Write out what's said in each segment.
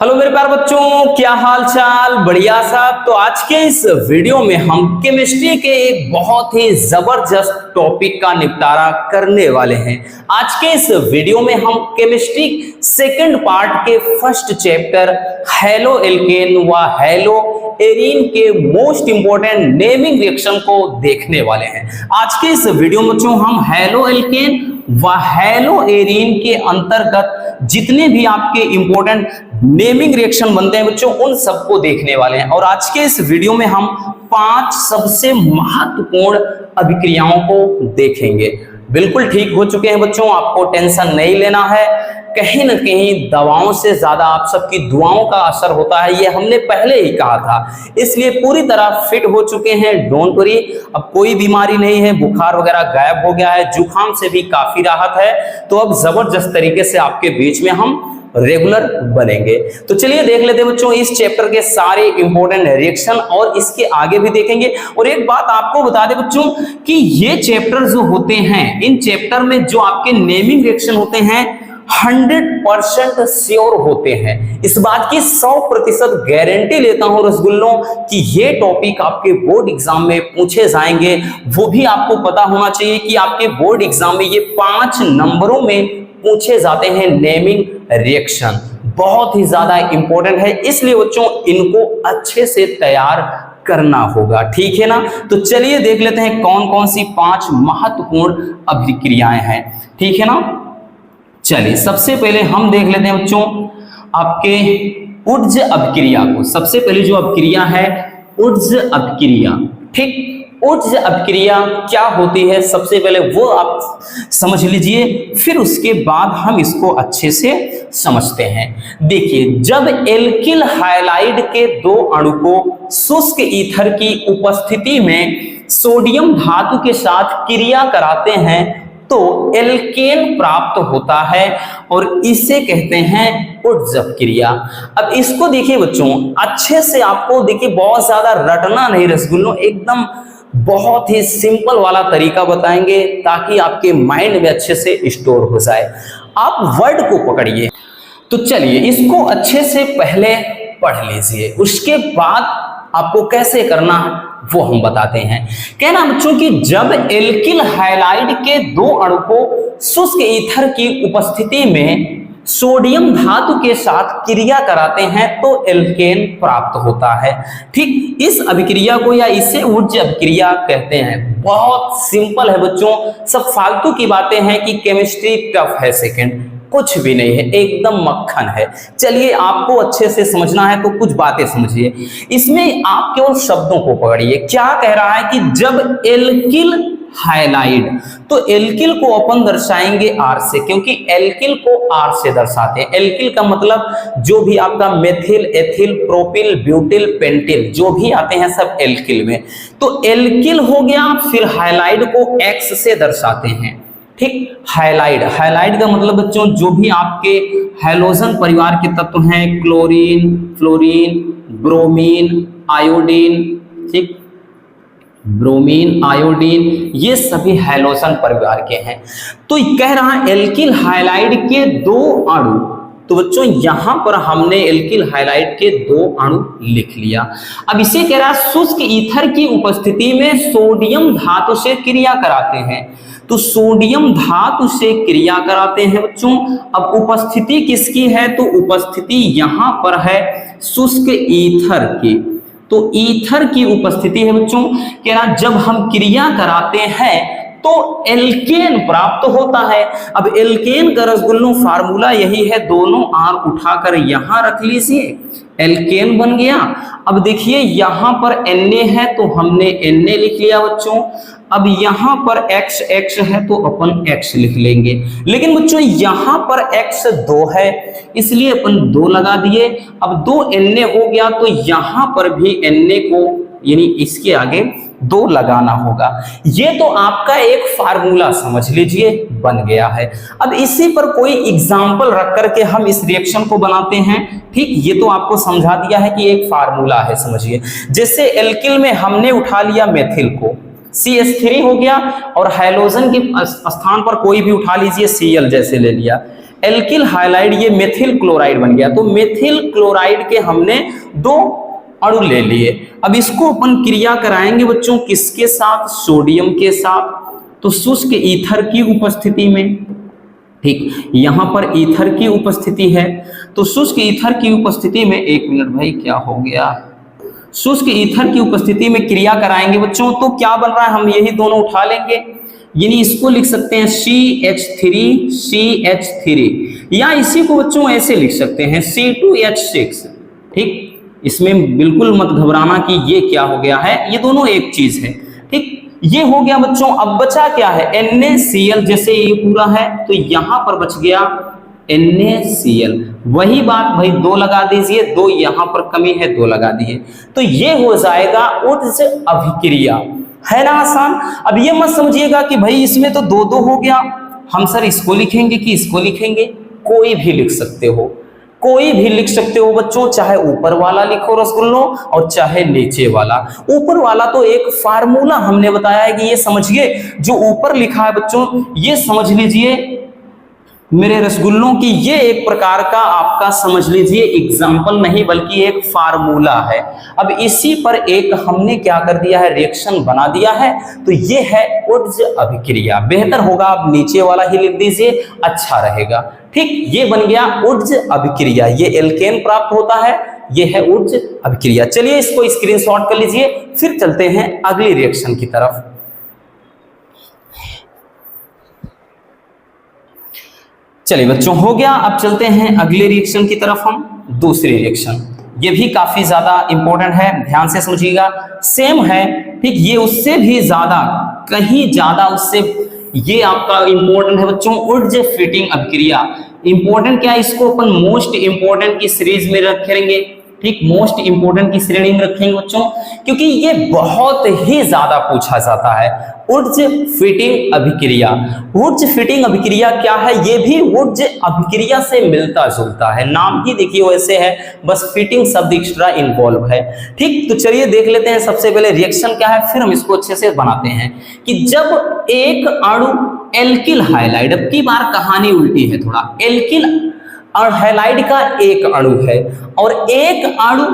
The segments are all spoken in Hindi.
हेलो मेरे प्यारे बच्चों, क्या हाल चाल? बढ़िया साहब। तो आज के इस वीडियो में हम केमिस्ट्री के एक बहुत ही जबरदस्त टॉपिक का निपटारा करने वाले हैं। आज के इस वीडियो में हम केमिस्ट्री सेकंड पार्ट के फर्स्ट चैप्टर हैलो एल्केन व हैलो एरीन के मोस्ट इंपोर्टेंट नेमिंग रिएक्शन को देखने वाले हैं। आज के इस वीडियो में बच्चों हम हैलो एल्केन व हैलो एरीन के अंतर्गत जितने भी आपके इंपॉर्टेंट नेमिंग रिएक्शन बनते हैं बच्चों, उन सबको देखने वाले हैं। और आज के इस वीडियो में हम 5 सबसे महत्वपूर्ण अभिक्रियाओं को देखेंगे। बिल्कुल ठीक हो चुके हैं बच्चों, आपको टेंशन नहीं लेना है। कहीं ना कहीं दवाओं से ज्यादा आप सबकी दुआओं का असर होता है, ये हमने पहले ही कहा था। इसलिए पूरी तरह फिट हो चुके हैं, डोंट वरी। अब कोई बीमारी नहीं है, बुखार वगैरह गायब हो गया है, जुकाम से भी काफी राहत है। तो अब जबरदस्त तरीके से आपके बीच में हम रेगुलर बनेंगे। तो चलिए देख लेते हैं बच्चों इस चैप्टर के सारे इंपॉर्टेंट रिएक्शन, और इसके आगे भी देखेंगे। और एक बात आपको बता दें बच्चों कि ये चैप्टर जो होते हैं, इन चैप्टर में जो आपके नेमिंग रिएक्शन होते हैं 100% श्योर होते हैं। इस बात की 100% गारंटी लेता हूं रसगुल्लों कि ये टॉपिक आपके बोर्ड एग्जाम में पूछे जाएंगे। वो भी आपको पता होना चाहिए कि आपके बोर्ड एग्जाम में ये 5 नंबरों में पूछे जाते हैं नेमिंग रिएक्शन। बहुत ही ज्यादा इंपॉर्टेंट है, इसलिए बच्चों इनको अच्छे से तैयार करना होगा, ठीक है ना। तो चलिए देख लेते हैं कौन कौन सी 5 महत्वपूर्ण अभिक्रियाएं हैं, ठीक है ना। चलिए सबसे पहले हम देख लेते हैं बच्चों आपके ऊर्ज अभिक्रिया को। सबसे पहले जो अभिक्रिया है ऊर्ज अभिक्रिया, ठीक। ऊर्ज अभिक्रिया क्या होती है सबसे पहले वो आप समझ लीजिए, फिर उसके बाद हम इसको अच्छे से समझते हैं। देखिए, जब एल्किल हाइलाइड के 2 अणु को शुष्क ईथर की उपस्थिति में सोडियम धातु के साथ क्रिया कराते हैं तो एल्केन प्राप्त होता है, और इसे कहते हैं ऊर्ज अभिक्रिया। अब इसको देखिए बच्चों, अच्छे से आपको देखिए, बहुत ज्यादा रटना नहीं रसगुल्लों, एकदम बहुत ही सिंपल वाला तरीका बताएंगे ताकि आपके माइंड में अच्छे से स्टोर हो जाए। आप वर्ड को पकड़िए। तो चलिए इसको अच्छे से पहले पढ़ लीजिए, उसके बाद आपको कैसे करना वो हम बताते हैं। कहना बच्चों कि जब एल्किल हाइलाइड के 2 अणु को शुष्क ईथर की उपस्थिति में सोडियम धातु के साथ क्रिया कराते हैं तो एल्केन प्राप्त होता है, ठीक। इस अभिक्रिया को या इसे ऊर्ज अभिक्रिया कहते हैं। बहुत सिंपल है बच्चों, सब फालतू की बातें हैं कि केमिस्ट्री टफ है सेकंड, कुछ भी नहीं है, एकदम मक्खन है। चलिए आपको अच्छे से समझना है तो कुछ बातें समझिए। इसमें आप केवल शब्दों को पकड़िए। क्या कह रहा है कि जब एल्किल हाइलाइड, तो एल्किल को अपन दर्शाएंगे R से, क्योंकि एल्किल को R से दर्शाते हैं। एल्किल का मतलब जो भी आपका methyl, ethyl, propyl, butyl, pentyl जो भी आते हैं सब एल्किल में। तो एल्किल हो गया, फिर हाइलाइड को X से दर्शाते हैं, ठीक। हाइलाइड, हाइलाइड का मतलब बच्चों जो भी आपके हैलोजन परिवार के तत्व हैं, क्लोरीन, फ्लोरीन, ब्रोमीन, आयोडीन, ठीक, ब्रोमीन, आयोडीन, ये सभी हैलोजन परिवार के हैं। तो कह रहा है एल्किल हाइलाइड के 2 अणु, तो बच्चों यहां पर हमने एल्किल हाइलाइड के 2 अणु लिख लिया। अब इसे कह रहा है शुष्क ईथर की उपस्थिति में सोडियम धातु से क्रिया कराते हैं, तो सोडियम धातु से क्रिया कराते हैं बच्चों। अब उपस्थिति किसकी है, तो उपस्थिति यहां पर है शुष्क ईथर की, तो ईथर की उपस्थिति है बच्चों। कह रहा जब हम क्रिया कराते हैं तो एल्केन प्राप्त होता है। अब एल्केन का रसगुल्लों फार्मूला यही है, दोनों R उठाकर यहां रख लीजिए, एल्केन बन गया। अब देखिए यहां पर Na है तो हमने Na लिख लिया बच्चों। अब यहां पर X है तो अपन X लिख लेंगे, लेकिन बच्चों यहां पर X 2 है इसलिए अपन 2 लगा दिए। अब 2 Na हो गया तो यहां पर भी Na को यानी इसके आगे 2 लगाना होगा। ये तो आपका एक फार्मूला समझ लीजिए बन गया है। अब इसी पर कोई एग्जाम्पल रख करके हम इस रिएक्शन को बनाते हैं, ठीक। ये तो आपको समझा दिया है कि एक फार्मूला है, समझिए। जैसे एल्किल में हमने उठा लिया मेथिल को, CH3 हो गया, और हाइड्रोजन के स्थान पर कोई भी उठा लीजिए, Cl जैसे ले लिया। एल्किल हाइलाइड ये मेथिल क्लोराइड बन गया। तो मेथिल क्लोराइड के हमने 2 अणु ले लिए। अब इसको अपन क्रिया कराएंगे बच्चों किसके साथ? सोडियम के साथ। तो शुष्क ईथर की उपस्थिति में, ठीक, यहां पर ईथर की उपस्थिति है। तो शुष्क ईथर की उपस्थिति में, 1 मिनट भाई क्या हो गया, शुष्क ईथर की उपस्थिति में क्रिया कराएंगे बच्चों। तो क्या बन रहा है, हम यही दोनों उठा लेंगे, यानी इसको लिख सकते हैं CH3, या इसी को बच्चों ऐसे लिख सकते हैं C2H6। ठीक, इसमें बिल्कुल मत घबराना कि ये क्या हो गया है, ये दोनों एक चीज है। ठीक, ये हो गया बच्चों। अब बचा क्या है? NaCl। जैसे ये पूरा है तो यहां पर बच गया NaCl। वही बात भाई 2 लगा दीजिए, 2 यहां पर कमी है, 2 लगा दिए। तो ये हो जाएगा ऊर्ज अभिक्रिया, है ना आसान। अब ये मत समझिएगा कि भाई इसमें तो 2-2 हो गया, हम सर इसको लिखेंगे कि इसको लिखेंगे। कोई भी लिख सकते हो, कोई भी लिख सकते हो बच्चों, चाहे ऊपर वाला लिखो रसगुल्लों और चाहे नीचे वाला। ऊपर वाला तो एक फार्मूला हमने बताया है कि ये समझिए, जो ऊपर लिखा है बच्चों ये समझ लीजिए मेरे रसगुल्लों की, ये एक प्रकार का आपका समझ लीजिए एग्जाम्पल नहीं बल्कि एक फार्मूला है। अब इसी पर एक हमने क्या कर दिया है, रिएक्शन बना दिया है। तो ये है ऊर्ज अभिक्रिया। बेहतर होगा आप नीचे वाला ही लिख दीजिए, अच्छा रहेगा। ठीक, ये बन गया ऊर्ज अभिक्रिया। ये एल्केन प्राप्त होता है, ये है ऊर्ज अभिक्रिया। चलिए इसको स्क्रीनशॉट कर लीजिए, फिर चलते हैं अगली रिएक्शन की तरफ। चलिए बच्चों हो गया। अब चलते हैं अगले रिएक्शन की तरफ, हम दूसरी रिएक्शन। ये भी काफी ज्यादा इंपॉर्टेंट है, ध्यान से समझिएगा। सेम है, ठीक, ये उससे भी ज्यादा, कहीं ज्यादा उससे ये आपका इंपॉर्टेंट है बच्चों, ऊर्ज फिटिंग अभिक्रिया। इंपॉर्टेंट क्या है, इसको अपन मोस्ट इंपॉर्टेंट की सीरीज में रखेंगे। ठीक, मोस्ट इंपॉर्टेंट की श्रेणी में रखेंगे बच्चों, क्योंकि ये बहुत ही ज्यादा पूछा जाता है। ऊर्ज फिटिंग अभिक्रिया। ऊर्ज फिटिंग अभिक्रिया क्या है? ये भी ऊर्ज अभिक्रिया से मिलता जुलता है, नाम ही देखिए वैसे है, बस फिटिंग शब्द एक्स्ट्रा इन्वॉल्व है। ठीक, तो चलिए देख लेते हैं सबसे पहले रिएक्शन क्या है, फिर हम इसको अच्छे से बनाते हैं। कि जब एक अणु एल्किल हाइलाइड, अब की बार कहानी उल्टी है थोड़ा, एल्किल और हाइलाइड का एक अणु है और एक अणु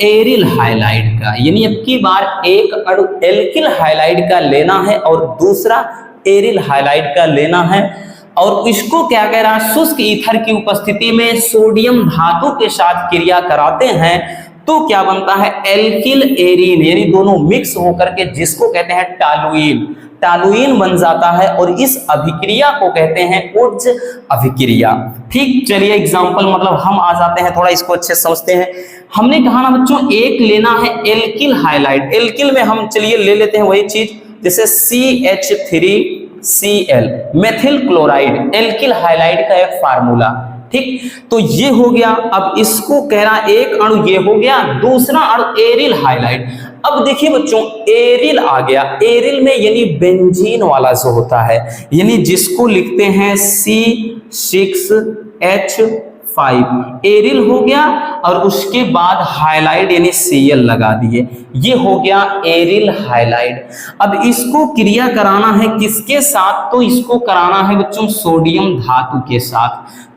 एरिल हाइलाइड का, यानी अब की बार एक अणु एल्किल हाइलाइड का लेना है और दूसरा एरिल हाइलाइड का लेना है। और इसको क्या कह रहा है, शुष्क ईथर की उपस्थिति में सोडियम धातु के साथ क्रिया कराते हैं तो क्या बनता है, एल्किल एरीन, यानी दोनों मिक्स होकर के जिसको कहते हैं टालुइन, टालुइन बन जाता है और इस अभिक्रिया को कहते हैं ऊर्ज अभिक्रिया। ठीक, चलिए एग्जांपल मतलब हम आ जाते हैं, थोड़ा इसको अच्छे समझते हैं। हमने कहा ना बच्चों, एक लेना है एल्किल हाइलाइड, एल्किल में हम चलिए ले लेते हैं वही चीज, जैसे CH3Cl methyl chloride, alkyl halide का एक फार्मूला। ठीक, तो ये हो गया। अब इसको कह रहा एक अणु ये हो गया, दूसरा अणु एरिल हाइलाइड। अब देखिए बच्चों, एरिल आ गया, एरिल में यानी बेंजीन वाला जो होता है, यानी जिसको लिखते हैं C6H5, एरिल हो गया और उसके बाद हाइलाइड यानी Cl लगा दिए, ये हो गया एरिल हाइलाइड। अब इसको क्रिया कराना है किसके साथ, तो इसको कराना है बच्चों सोडियम धातु के साथ।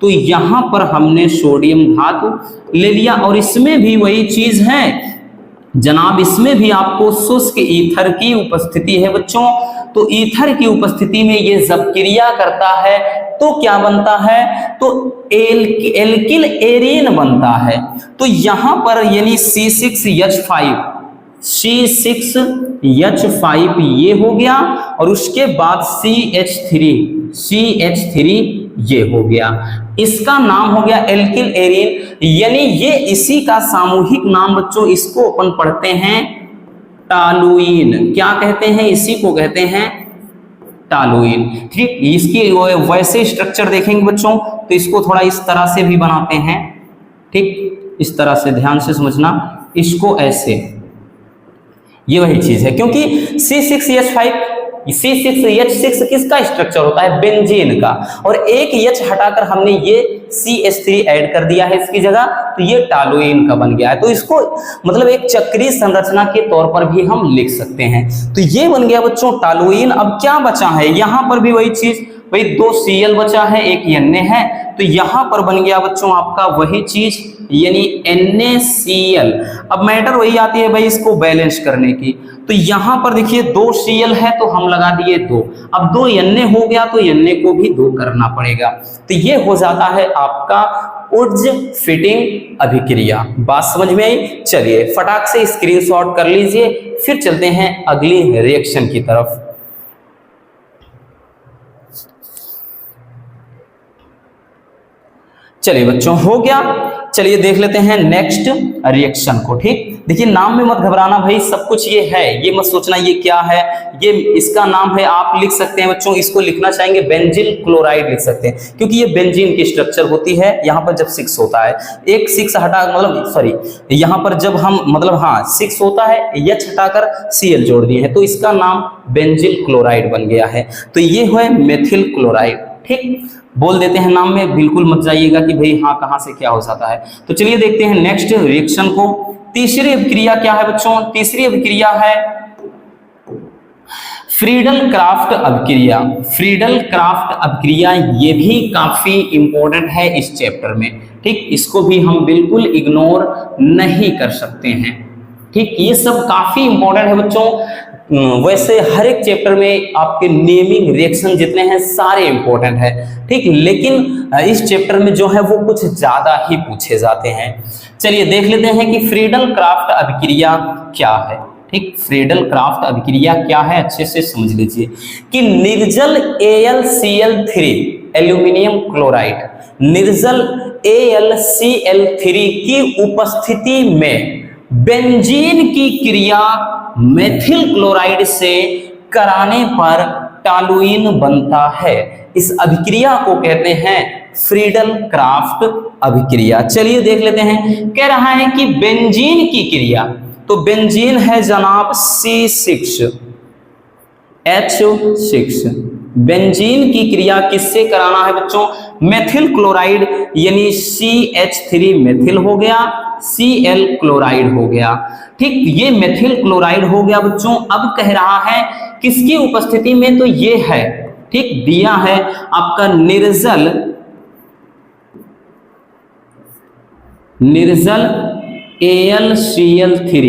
तो यहां पर हमने सोडियम धातु ले लिया और इसमें भी वही चीज है जनाब, इसमें भी आपको शुष्क ईथर की उपस्थिति है बच्चों। तो ईथर की उपस्थिति में ये जब क्रिया करता है तो क्या बनता है, तो एल्किल एरीन बनता है। तो यहां पर यानी C6H5 ये हो गया और उसके बाद CH3 ये हो गया, इसका नाम हो गया एल्किल एरीन, यानी ये इसी का सामूहिक नाम बच्चों, इसको अपन पढ़ते हैं टालुइन। क्या कहते हैं, इसी को कहते हैं टालुइन। ठीक, इसकी वैसे स्ट्रक्चर देखेंगे बच्चों तो इसको थोड़ा इस तरह से भी बनाते हैं। ठीक, इस तरह से ध्यान से समझना, इसको ऐसे, ये वही चीज है, क्योंकि C6H6 किसका स्ट्रक्चर होता है, बेंजीन का, और एक H हटाकर हमने ये CH3 ऐड कर दिया है इसकी जगह, तो ये टालुइन का बन गया है। तो इसको मतलब एक चक्रीय संरचना के तौर पर भी हम लिख सकते हैं। तो ये बन गया बच्चों टालुइन। अब क्या बचा है, यहां पर भी वही चीज, भाई 2 Cl बचा है, एक Na है, तो यहां पर बन गया बच्चों आपका वही चीज, यानी NaCl। अब मैटर वही आती है भाई इसको बैलेंस करने की। तो यहां पर देखिए 2 Cl है तो हम लगा दिए 2। अब 2 Na हो गया तो Na को भी 2 करना पड़ेगा। तो ये हो जाता है आपका ऊर्ज फिटिंग अभिक्रिया। बात समझ में आई? चलिए फटाक से स्क्रीनशॉट कर लीजिए, फिर चलते हैं अगली रिएक्शन की तरफ। चलिए बच्चों हो गया। चलिए देख लेते हैं नेक्स्ट रिएक्शन को। ठीक, देखिए नाम में मत घबराना भाई, सब कुछ ये है, ये मत सोचना ये क्या है, ये इसका नाम है। आप लिख सकते हैं बच्चों, इसको लिखना चाहेंगे बेंजील क्लोराइड लिख सकते हैं, क्योंकि ये बेंजीन की स्ट्रक्चर होती है। यहाँ पर जब 6 होता है, एक 6 हटा मतलब सॉरी, यहाँ पर जब हम मतलब हाँ 6 होता है, H हटाकर Cl जोड़ दिए हैं, तो इसका नाम बेंजील क्लोराइड बन गया है। तो ये है मेथिल क्लोराइड। ठीक, बोल देते हैं नाम में, बिल्कुल मत जाइएगा कि भाई हाँ कहां से क्या हो जाता है। तो चलिए देखते हैं नेक्स्ट रिएक्शन को। तीसरी अभिक्रिया क्या है बच्चों? तीसरी अभिक्रिया है फ्रीडल क्राफ्ट अभिक्रिया। फ्रीडल क्राफ्ट अभिक्रिया ये भी काफी इंपॉर्टेंट है इस चैप्टर में। ठीक, इसको भी हम बिल्कुल इग्नोर नहीं कर सकते हैं। ठीक, ये सब काफी इंपॉर्टेंट है बच्चों। वैसे हर एक चैप्टर में आपके नेमिंग रिएक्शन जितने हैं सारे इंपॉर्टेंट है। ठीक, लेकिन इस चैप्टर में जो है वो कुछ ज्यादा ही पूछे जाते हैं। चलिए देख लेते हैं कि फ्रीडल क्राफ्ट अभिक्रिया क्या है। ठीक, फ्रीडल क्राफ्ट अभिक्रिया क्या है अच्छे से समझ लीजिए कि निर्जल AlCl3 एल्यूमिनियम क्लोराइड, निर्जल AlCl3 की उपस्थिति में बेंजीन की क्रिया मेथिल क्लोराइड से कराने पर टॉलुइन बनता है। इस अभिक्रिया को कहते हैं फ्रीडल क्राफ्ट अभिक्रिया। चलिए देख लेते हैं, कह रहा है कि बेंजीन की क्रिया, तो बेंजीन है जनाब C6H6। बेंजीन की क्रिया किससे कराना है बच्चों? मेथिल क्लोराइड, यानी CH3 मेथिल हो गया, Cl क्लोराइड हो गया। ठीक, ये मेथिल क्लोराइड हो गया बच्चों। अब कह रहा है किसकी उपस्थिति में? तो ये है, ठीक, दिया है आपका निर्जल AlCl3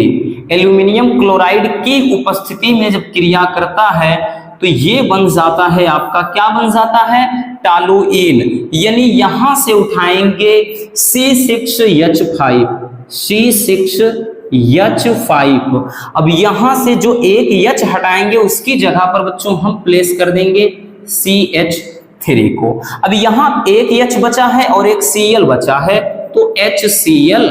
एल्यूमिनियम क्लोराइड की उपस्थिति में जब क्रिया करता है तो ये बन जाता है आपका, क्या बन जाता है? टॉलुइन। यानी यहां से उठाएंगे C6H5, C6H5। अब यहां से जो एक H हटाएंगे उसकी जगह पर बच्चों हम प्लेस कर देंगे CH3 को। अब यहां एक H बचा है और एक Cl बचा है, तो HCl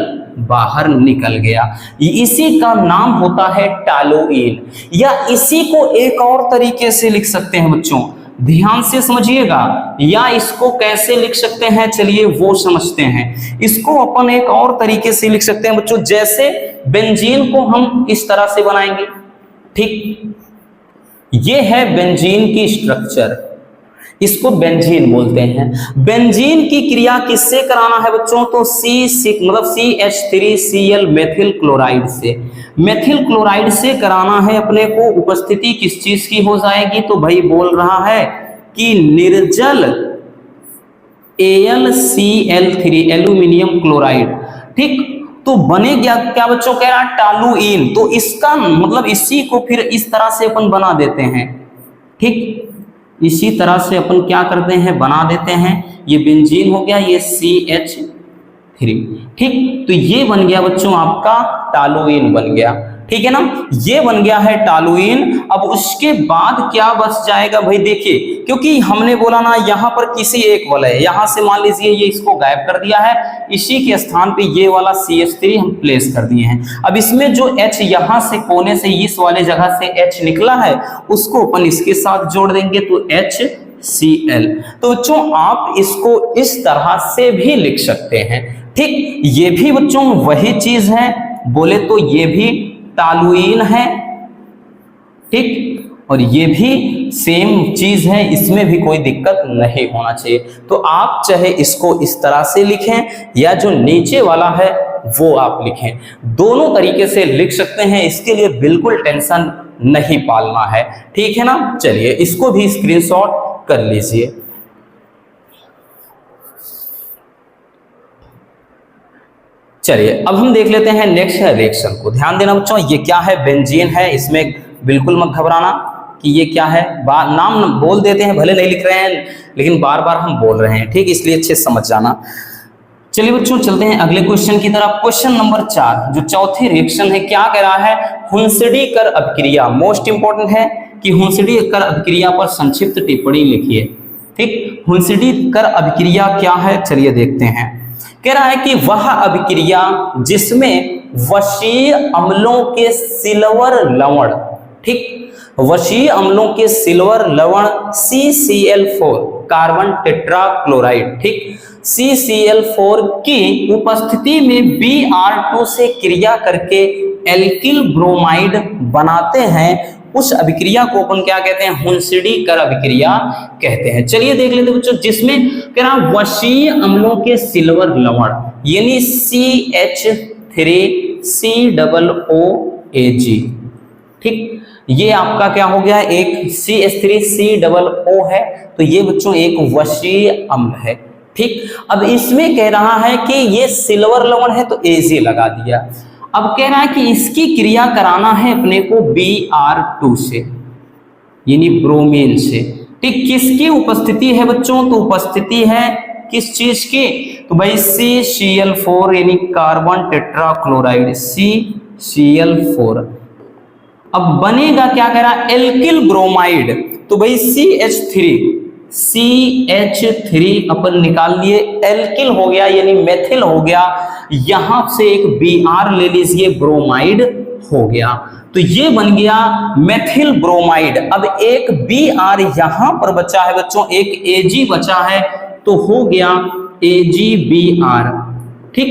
बाहर निकल गया। इसी का नाम होता है टॉलुइन। या इसी को एक और तरीके से लिख सकते हैं बच्चों, ध्यान से समझिएगा। या इसको कैसे लिख सकते हैं, चलिए वो समझते हैं। इसको अपन एक और तरीके से लिख सकते हैं बच्चों, जैसे बेंजीन को हम इस तरह से बनाएंगे। ठीक, ये है बेंजीन की स्ट्रक्चर, इसको बेंजीन बोलते हैं। बेंजीन की क्रिया किससे कराना है बच्चों? तो C6 मतलब CH3Cl मेथिल क्लोराइड से, मेथिल क्लोराइड से कराना है अपने को। उपस्थिति किस चीज की हो जाएगी? तो भाई बोल रहा है कि निर्जल AlCl3 एल्यूमिनियम क्लोराइड। ठीक, तो बने क्या बच्चों? कह रहा टॉलुइन। तो इसका मतलब इसी को फिर इस तरह से अपन बना देते हैं। ठीक, इसी तरह से अपन क्या करते हैं, बना देते हैं। ये बेंजीन हो गया, ये CH3। ठीक, तो ये बन गया बच्चों आपका टॉलुइन बन गया। ठीक है ना, ये बन गया है टॉलुइन। अब उसके बाद क्या बच जाएगा भाई? देखिए, क्योंकि हमने बोला ना यहाँ पर किसी एक वाला है, यहाँ से मान लीजिए ये इसको गायब कर दिया है, इसी के स्थान पे ये वाला CH3 हम प्लेस कर दिए हैं। अब इसमें जो H यहाँ से कोने से इस वाले जगह से H निकला है, उसको अपन इसके साथ जोड़ देंगे तो HCl। तो बच्चों आप इसको इस तरह से भी लिख सकते हैं। ठीक, ये भी बच्चों वही चीज है, बोले तो ये भी टॉलुइन है। ठीक, और ये भी सेम चीज है, इसमें भी कोई दिक्कत नहीं होना चाहिए। तो आप चाहे इसको इस तरह से लिखें या जो नीचे वाला है वो आप लिखें, दोनों तरीके से लिख सकते हैं। इसके लिए बिल्कुल टेंशन नहीं पालना है। ठीक है ना, चलिए इसको भी स्क्रीनशॉट कर लीजिए। चलिए अब हम देख लेते हैं नेक्स्ट है रिएक्शन को। ध्यान देना बच्चों, ये क्या है, बेंजीन है। इसमें बिल्कुल मत घबराना कि ये क्या है, नाम बोल देते हैं, भले नहीं लिख रहे हैं लेकिन बार बार हम बोल रहे हैं, ठीक, इसलिए अच्छे से समझ जाना। चलिए बच्चों चलते हैं अगले क्वेश्चन की तरफ। क्वेश्चन नंबर 4 जो चौथी रिएक्शन है, क्या कह रहा है, हुंसडी कर अभिक्रिया। मोस्ट इंपॉर्टेंट है कि हुंसडी कर अभिक्रिया पर संक्षिप्त टिप्पणी लिखिए। ठीक, हुंसडी कर अभिक्रिया क्या है, चलिए देखते हैं। कह रहा है कि वह अभिक्रिया जिसमें वशीय अम्लों के सिल्वर लवण, ठीक, वशीय अम्लों के सिल्वर लवण CCl4 कार्बन टेट्राक्लोराइड, ठीक, CCl4 की उपस्थिति में Br2 से क्रिया करके एल्किल ब्रोमाइड बनाते हैं, उस अभिक्रिया को अपन क्या कहते हैं, हुंसडी कर अभिक्रिया कहते हैं। चलिए देख लेते हैं बच्चों, जिसमें कह रहा वशीय अम्लों के सिल्वर लवण यानी CH3COOAG, ठीक, ये आपका क्या हो गया, एक CH3COO है, तो ये बच्चों एक वशीय अम्ल है। ठीक, अब इसमें कह रहा है कि ये सिल्वर लवण है तो AG लगा दिया। अब कह रहा है कि इसकी क्रिया कराना है अपने को Br2 से यानी ब्रोमीन से। ठीक, किसकी उपस्थिति है बच्चों, तो उपस्थिति है किस चीज की, तो भाई CCl4 यानी कार्बन टेट्राक्लोराइड CCl4। अब बनेगा क्या, कह रहा एल्किल ब्रोमाइड, तो भाई CH3 अपन निकाल लिए, एल्किल हो गया यानी मेथिल हो गया, यहां से एक Br ले लीजिए, ब्रोमाइड हो गया, तो ये बन गया मेथिल ब्रोमाइड। अब एक Br यहां पर बचा है बच्चों, एक Ag बचा है, तो हो गया AgBr। ठीक,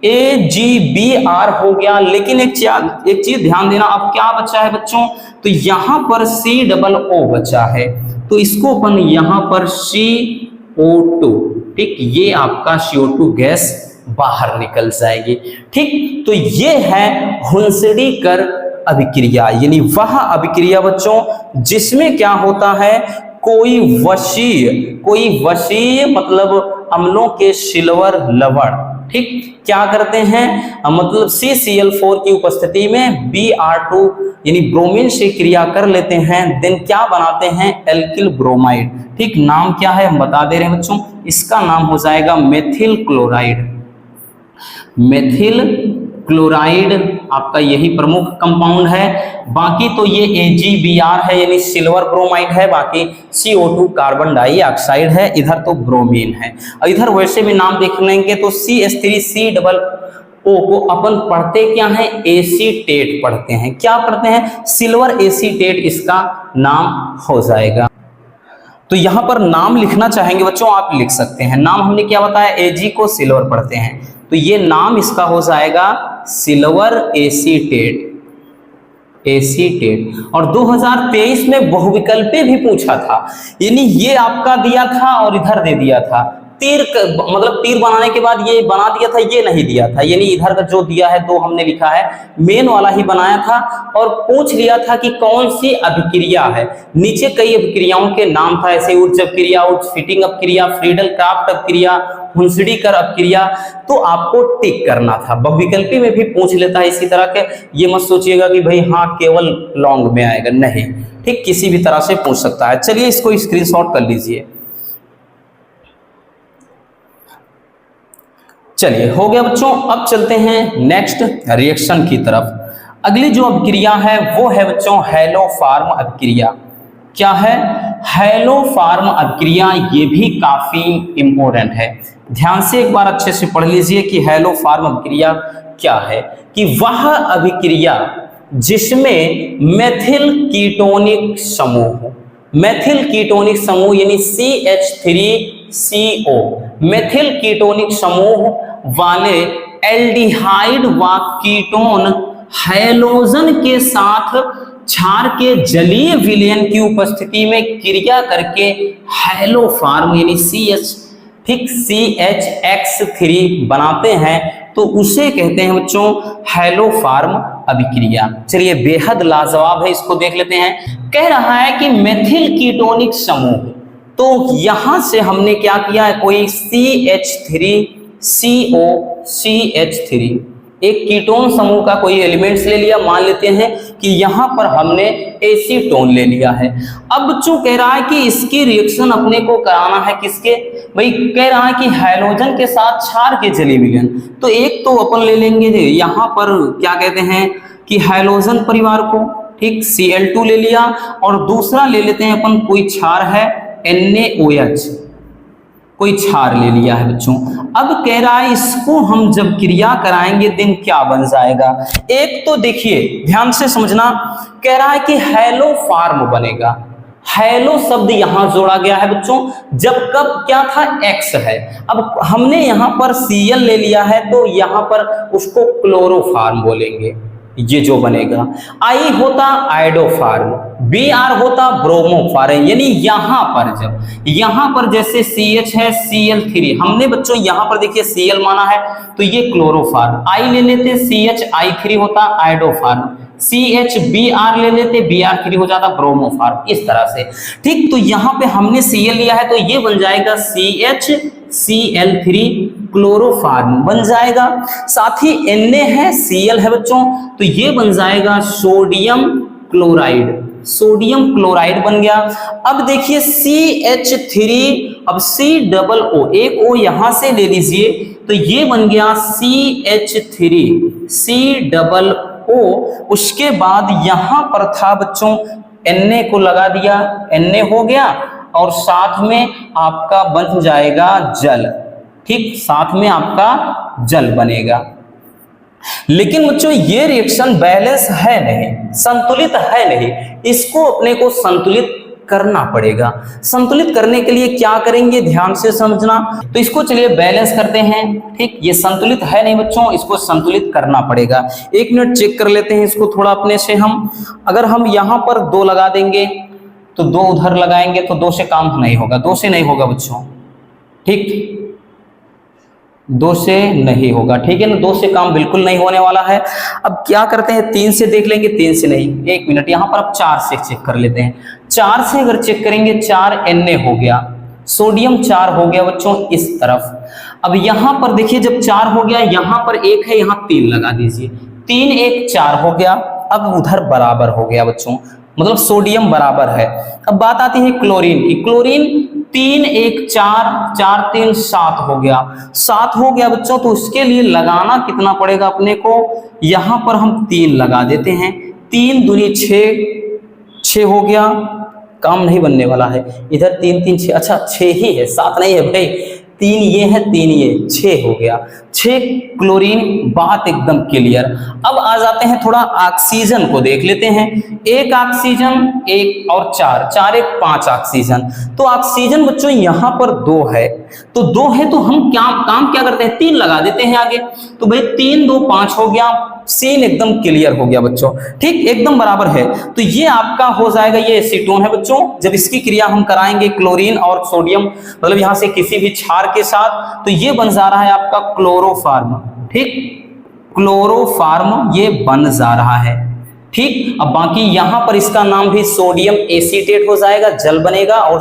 AgBr हो गया, लेकिन एक चीज ध्यान देना, अब क्या बचा है बच्चों, तो यहां पर COO बचा है, तो इसको अपन यहां पर CO2, ठीक, ये आपका CO2 गैस बाहर निकल जाएगी। ठीक, तो ये है हुंसडी कर अभिक्रिया, यानी वह अभिक्रिया बच्चों जिसमें क्या होता है, कोई वशीय मतलब अम्लों के सिल्वर लवण, ठीक, क्या करते हैं, मतलब CCl4 की उपस्थिति में Br2 यानी ब्रोमीन से क्रिया कर लेते हैं, देन क्या बनाते हैं, एल्किल ब्रोमाइड। ठीक, नाम क्या है हम बता दे रहे हैं बच्चों, इसका नाम हो जाएगा मेथिल क्लोराइड। मेथिल क्लोराइड आपका यही प्रमुख कंपाउंड है। बाकी तो ये AgBr है यानी सिल्वर ब्रोमाइड है, बाकी CO2 कार्बन डाइऑक्साइड है, इधर तो ब्रोमीन है। और इधर वैसे भी नाम देख लेंगे तो CH3COO को अपन पढ़ते क्या है, एसीटेट पढ़ते हैं। क्या पढ़ते हैं, सिल्वर एसीटेट इसका नाम हो जाएगा। तो यहां पर नाम लिखना चाहेंगे बच्चों, आप लिख सकते हैं। नाम हमने क्या बताया, Ag को सिल्वर पढ़ते हैं, तो ये नाम इसका हो जाएगा सिल्वर एसीटेट। और 2023 में बहुविकल्पी भी पूछा था, यानी ये आपका दिया था और इधर दे दिया था, मतलब तीर बनाने के बाद ये बना दिया था, ये नहीं दिया था, यानी इधर का जो दिया है दो हमने लिखा है, मेन वाला ही बनाया था और पूछ लिया था कि कौन सी अभिक्रिया है। नीचे कई अभिक्रियाओं के नाम था, ऐसे उच्च अभिक्रिया, उच्च फिटिंग अभिक्रिया, फ्रीडल क्राफ्ट अभिक्रिया, हुंसडी कर अभिक्रिया, तो आपको टिक करना था। बहुविकल्पी में भी पूछ लेता है इसी तरह के, ये मत सोचिएगा कि भाई हाँ केवल लॉन्ग में आएगा, नहीं, ठीक, किसी भी तरह से पूछ सकता है। चलिए इसको स्क्रीनशॉट कर लीजिए। चलिए हो गया बच्चों, अब चलते हैं नेक्स्ट रिएक्शन की तरफ। अगली जो अभिक्रिया है वो है बच्चों हैलोफार्म अभिक्रिया। क्या है, हैलोफार्म अभिक्रिया, ये भी काफी इंपॉर्टेंट है। ध्यान से एक बार अच्छे से पढ़ लीजिए कि हैलोफार्म अभिक्रिया क्या है, कि वह अभिक्रिया जिसमें मेथिल कीटोनिक समूह, मेथिल कीटोनिक समूह यानी CH3CO, मेथिल कीटोनिक समूह वाले एल्डिहाइड व कीटोन हैलोजन के साथ क्षार के जलीय विलयन की उपस्थिति में क्रिया करके हैलोफार्म यानी CHX3 बनाते हैं, तो उसे कहते हैं बच्चों हैलोफार्म अभिक्रिया। चलिए बेहद लाजवाब है, इसको देख लेते हैं। कह रहा है कि मेथिल कीटोनिक समूह, तो यहां से हमने क्या किया है, कोई CH3 COCH3, एक कीटोन समूह का कोई एलिमेंट्स ले लिया, मान लेते हैं कि यहां पर हमने एसीटोन ले लिया है। अब बच्चों कह रहा है कि इसकी रिएक्शन अपने को कराना है किसके, भाई कह रहा है कि हाइड्रोजन के साथ क्षार के जलीय विलयन। तो एक तो अपन ले लेंगे यहां पर क्या कहते हैं कि हाइड्रोजन परिवार को, ठीक, Cl2 ले लिया, और दूसरा ले लेते हैं अपन कोई क्षार है NaOH, कोई क्षार ले लिया है बच्चों। अब कह रहा है इसको हम जब क्रिया कराएंगे दिन क्या बन जाएगा। एक तो देखिए ध्यान से समझना, कह रहा है कि हैलो फार्म बनेगा। हैलो शब्द यहां जोड़ा गया है बच्चों, जब कब क्या था X है। अब हमने यहां पर Cl ले लिया है तो यहां पर उसको क्लोरोफार्म बोलेंगे, ये जो बनेगा। I होता आइडोफार्म, Br होता ब्रोमोफार्म, यानी यहां पर जब यहां पर जैसे CH है Cl3, हमने बच्चों यहां पर देखिए Cl माना है तो ये क्लोरोफार्म, I ले लेते CHI3 होता आइडोफार्म, CHBr ले लेते Br3 हो जाता ब्रोमोफार्म, इस तरह से, ठीक। तो यहां पे हमने Cl लिया है तो ये बन जाएगा CHCl3 क्लोरोफार्म बन जाएगा। साथ ही Na है, Cl है बच्चों, तो ये बन जाएगा सोडियम क्लोराइड, सोडियम क्लोराइड बन गया। अब देखिए CH3, अब COO, एक O यहां से ले लीजिए तो ये बन गया CH3 COO। उसके बाद यहां पर था बच्चों Na को लगा दिया, Na हो गया, और साथ में आपका बन जाएगा जल, ठीक, साथ में आपका जल बनेगा। लेकिन बच्चों ये रिएक्शन बैलेंस है नहीं, संतुलित है नहीं, इसको अपने को संतुलित करना पड़ेगा। संतुलित करने के लिए क्या करेंगे, ध्यान से समझना। तो इसको चलिए बैलेंस करते हैं, ठीक। ये संतुलित है नहीं बच्चों, इसको संतुलित करना पड़ेगा। एक मिनट चेक कर लेते हैं इसको थोड़ा अपने से हम। अगर हम यहां पर 2 लगा देंगे तो 2 उधर लगाएंगे तो 2 से काम नहीं होगा, 2 से नहीं होगा बच्चों, ठीक, 2 से नहीं होगा, ठीक है ना, 2 से काम बिल्कुल नहीं होने वाला है। अब क्या करते हैं, 3 से देख लेंगे, 3 से नहीं, एक मिनट, यहां पर अब 4 से चेक कर लेते हैं। 4 से अगर चेक करेंगे 4 Na हो गया, सोडियम 4 हो गया बच्चों इस तरफ। अब यहां पर देखिए जब 4 हो गया, यहां पर 1 है, यहां 3 लगा दीजिए, 3 1 4 हो गया। अब उधर बराबर हो गया बच्चों, मतलब सोडियम बराबर है। अब बात आती है क्लोरीन की, क्लोरीन 3 1 4 4 3 7 हो गया, 7 हो गया बच्चों। तो उसके लिए लगाना कितना पड़ेगा अपने को, यहां पर हम 3 लगा देते हैं, 3 दूनी 6 हो गया, काम नहीं बनने वाला है। इधर 3 3 6, अच्छा 6 ही है, 7 नहीं है भाई, 3 ये है 3 ये, 6 हो गया, 6 क्लोरीन, बात एकदम क्लियर। अब आ जाते हैं थोड़ा ऑक्सीजन को देख लेते हैं। 1 ऑक्सीजन, 1 और 4 4 1 5 ऑक्सीजन। तो ऑक्सीजन बच्चों यहां पर 2 है, तो 2 है तो हम काम क्या करते हैं, 3 लगा देते हैं आगे। तो भाई 3 2 5 हो गया, सीन एकदम क्लियर हो गया बच्चों, ठीक, एकदम बराबर है। तो ये आपका हो जाएगा, ये एसीटोन है बच्चों। जब इसकी क्रिया हम कराएंगे क्लोरीन और सोडियम, मतलब यहां से किसी भी क्षार के साथ, तो ये बन जा रहा है आपका क्लोरोफार्म, ठीक, क्लोरोफार्म ये बन जा रहा है, ठीक। अब बाकी यहां पर इसका नाम भी सोडियम एसीटेट हो जाएगा, जल बनेगा, और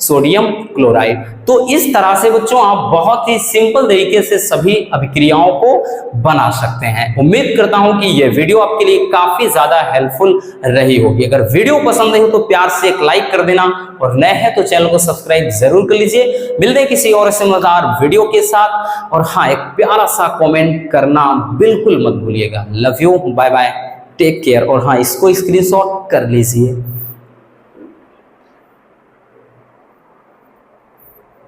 सोडियम क्लोराइड। तो इस तरह से बच्चों आप बहुत ही सिंपल तरीके से सभी अभिक्रियाओं को बना सकते हैं। उम्मीद करता हूं कि यह वीडियो आपके लिए काफी ज्यादा हेल्पफुल रही होगी। अगर वीडियो पसंद आई हो तो प्यार से एक लाइक कर देना, और नए हैं तो चैनल को सब्सक्राइब जरूर कर लीजिए। मिलते हैं किसी और ऐसे मजेदार वीडियो के साथ, और हाँ, एक प्यारा सा कॉमेंट करना बिल्कुल मत भूलिएगा। Love you, bye bye, take care. और हाँ, इसको स्क्रीनशॉट कर लीजिए।